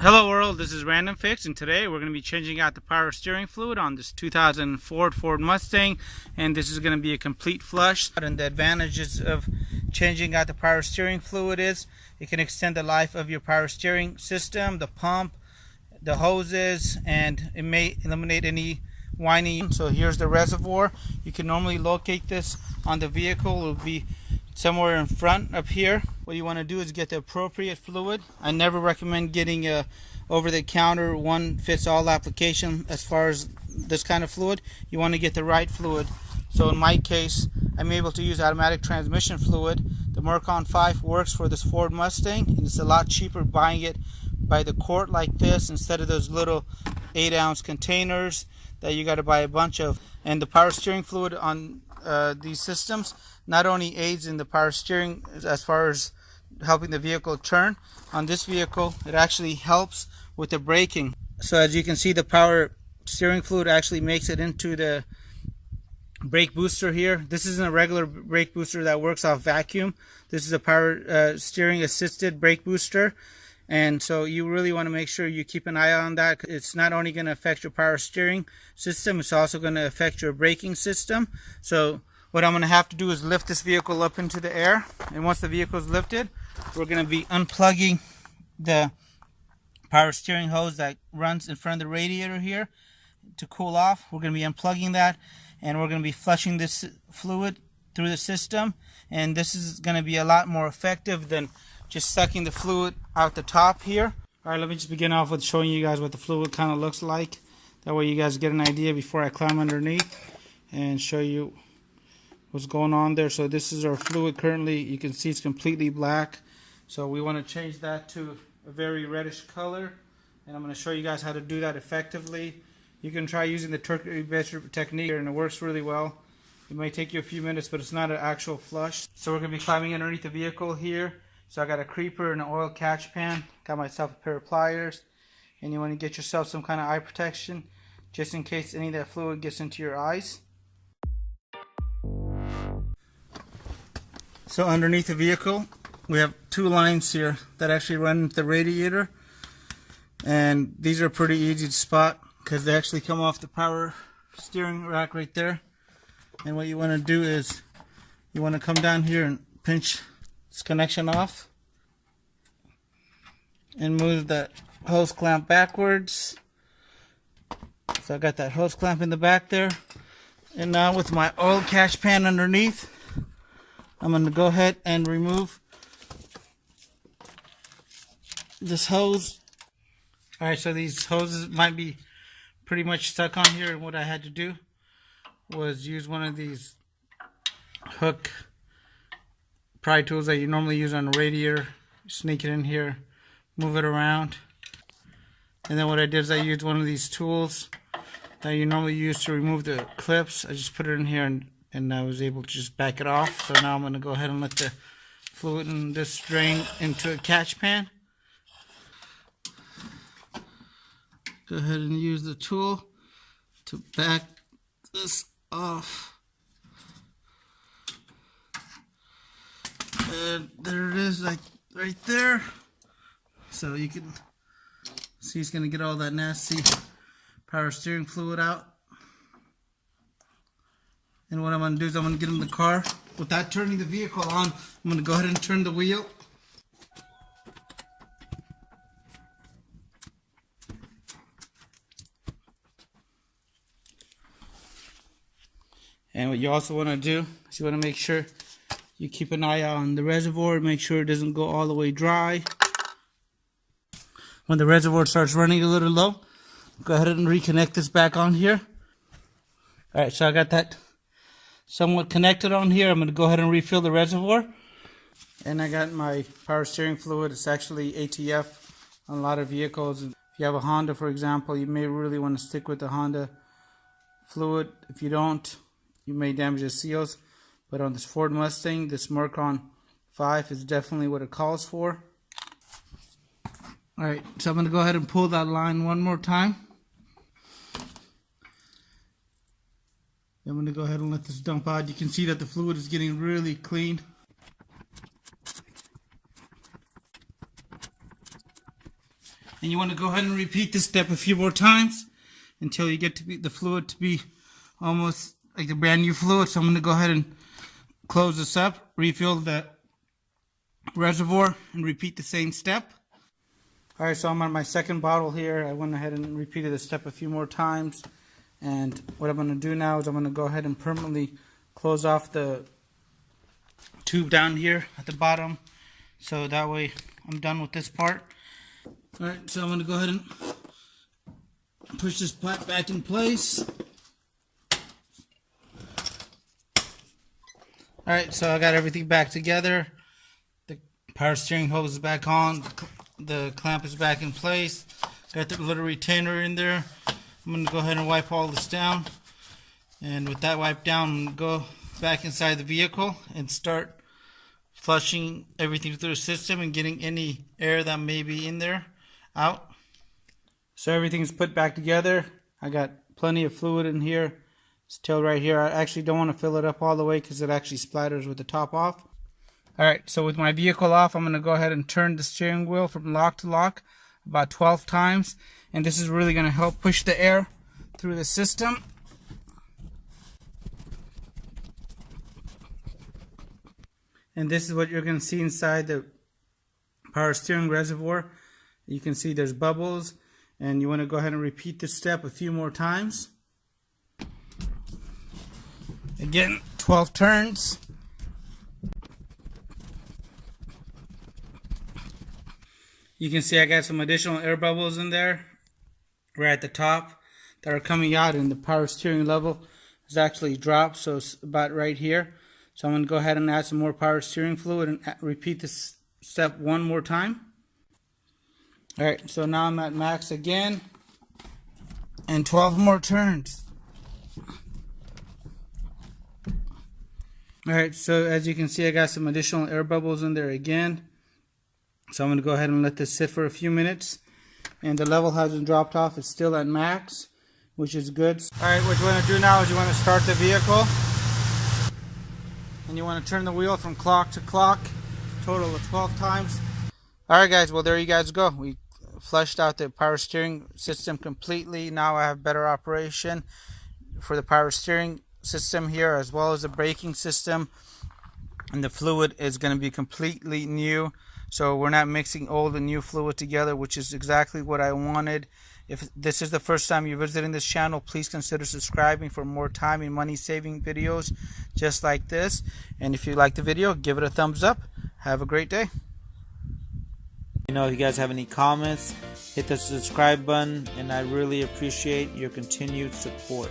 Hello world, this is Random Fix, and today we're going to be changing out the power steering fluid on this 2004 Ford Mustang, and this is going to be a complete flush. And the advantages of changing out the power steering fluid is it can extend the life of your power steering system, the pump, the hoses, and it may eliminate any whining. So here's the reservoir. You can normally locate this on the vehicle. It will be somewhere in front up here. What you want to do is get the appropriate fluid. I never recommend getting a over-the-counter one-fits-all application as far as this kind of fluid. You want to get the right fluid. So in my case, I'm able to use automatic transmission fluid. The Mercon 5 works for this Ford Mustang, and it's a lot cheaper buying it by the quart like this instead of those little 8-ounce containers that you got to buy a bunch of. And the power steering fluid on these systems not only aids in the power steering as far as helping the vehicle turn. On this vehicle, it actually helps with the braking. So as you can see, the power steering fluid actually makes it into the brake booster here. This isn't a regular brake booster that works off vacuum. This is a power steering assisted brake booster. And so you really want to make sure you keep an eye on that. It's not only going to affect your power steering system, it's also going to affect your braking system. So what I'm going to have to do is lift this vehicle up into the air. And once the vehicle is lifted, we're going to be unplugging the power steering hose that runs in front of the radiator here to cool off. We're going to be unplugging that, and we're going to be flushing this fluid through the system. And this is going to be a lot more effective than just sucking the fluid out the top here. Alright, let me just begin off with showing you guys what the fluid kind of looks like. That way you guys get an idea before I climb underneath and show you what's going on there. So this is our fluid currently. You can see it's completely black. So we want to change that to a very reddish color. And I'm going to show you guys how to do that effectively. You can try using the turkey baster technique and it works really well. It may take you a few minutes, but it's not an actual flush. So we're going to be climbing underneath the vehicle here. So I got a creeper and an oil catch pan. Got myself a pair of pliers. And you want to get yourself some kind of eye protection just in case any of that fluid gets into your eyes. So underneath the vehicle, we have two lines here that actually run into the radiator. And these are pretty easy to spot because they actually come off the power steering rack right there. And what you want to do is you want to come down here and pinch this connection off and move that hose clamp backwards. So I got that hose clamp in the back there, and now with my oil catch pan underneath, I'm going to go ahead and remove this hose. Alright, so these hoses might be pretty much stuck on here, and what I had to do was use one of these hook pry tools that you normally use on a radiator. Sneak it in here, move it around, and then what I did is I used one of these tools that you normally use to remove the clips. I just put it in here and I was able to just back it off. So now I'm going to go ahead and let the fluid in this drain into a catch pan. Go ahead and use the tool to back this off. And there it is, like right there. So you can see it's going to get all that nasty power steering fluid out. And what I'm going to do is I'm going to get in the car without turning the vehicle on. I'm going to go ahead and turn the wheel. And what you also want to do is you want to make sure you keep an eye on the reservoir, make sure it doesn't go all the way dry. When the reservoir starts running a little low, go ahead and reconnect this back on here. Alright, so I got that somewhat connected on here. I'm going to go ahead and refill the reservoir. And I got my power steering fluid. It's actually ATF on a lot of vehicles. If you have a Honda, for example, you may really want to stick with the Honda fluid. If you don't, you may damage the seals. But on this Ford Mustang, this Mercon 5 is definitely what it calls for. Alright, so I'm going to go ahead and pull that line one more time. I'm going to go ahead and let this dump out. You can see that the fluid is getting really clean. And you want to go ahead and repeat this step a few more times until you get the fluid to be almost like the brand new fluid. So I'm going to go ahead and close this up, refill the reservoir, and repeat the same step. Alright, so I'm on my second bottle here. I went ahead and repeated the step a few more times. And what I'm going to do now is I'm going to go ahead and permanently close off the tube down here at the bottom. So that way I'm done with this part. Alright, so I'm going to go ahead and push this pipe back in place. Alright, so I got everything back together. The power steering hose is back on. The clamp is back in place. Got the little retainer in there. I'm going to go ahead and wipe all this down. And with that wiped down, I'm going to go back inside the vehicle and start flushing everything through the system and getting any air that may be in there out. So everything's put back together. I got plenty of fluid in here. Still right here. I actually don't want to fill it up all the way because it actually splatters with the top off. Alright, so with my vehicle off, I'm going to go ahead and turn the steering wheel from lock to lock about 12 times. And this is really going to help push the air through the system. And this is what you're going to see inside the power steering reservoir. You can see there's bubbles. And you want to go ahead and repeat this step a few more times. Again, 12 turns. You can see I got some additional air bubbles in there right at the top that are coming out, and the power steering level is actually dropped, so it's about right here. So I'm going to go ahead and add some more power steering fluid and repeat this step one more time. Alright, so now I'm at max again, and 12 more turns. Alright, so as you can see, I got some additional air bubbles in there again. So I'm going to go ahead and let this sit for a few minutes. And the level hasn't dropped off. It's still at max, which is good. Alright, what you want to do now is you want to start the vehicle. And you want to turn the wheel from clock to clock. Total of 12 times. Alright guys, well there you guys go. We flushed out the power steering system completely. Now I have better operation for the power steering system here, as well as the braking system. And the fluid is going to be completely new. So we're not mixing old and new fluid together, which is exactly what I wanted. If this is the first time you're visiting this channel, please consider subscribing for more time and money saving videos just like this. And if you like the video, give it a thumbs up. Have a great day. If you guys have any comments, hit the subscribe button, and I really appreciate your continued support.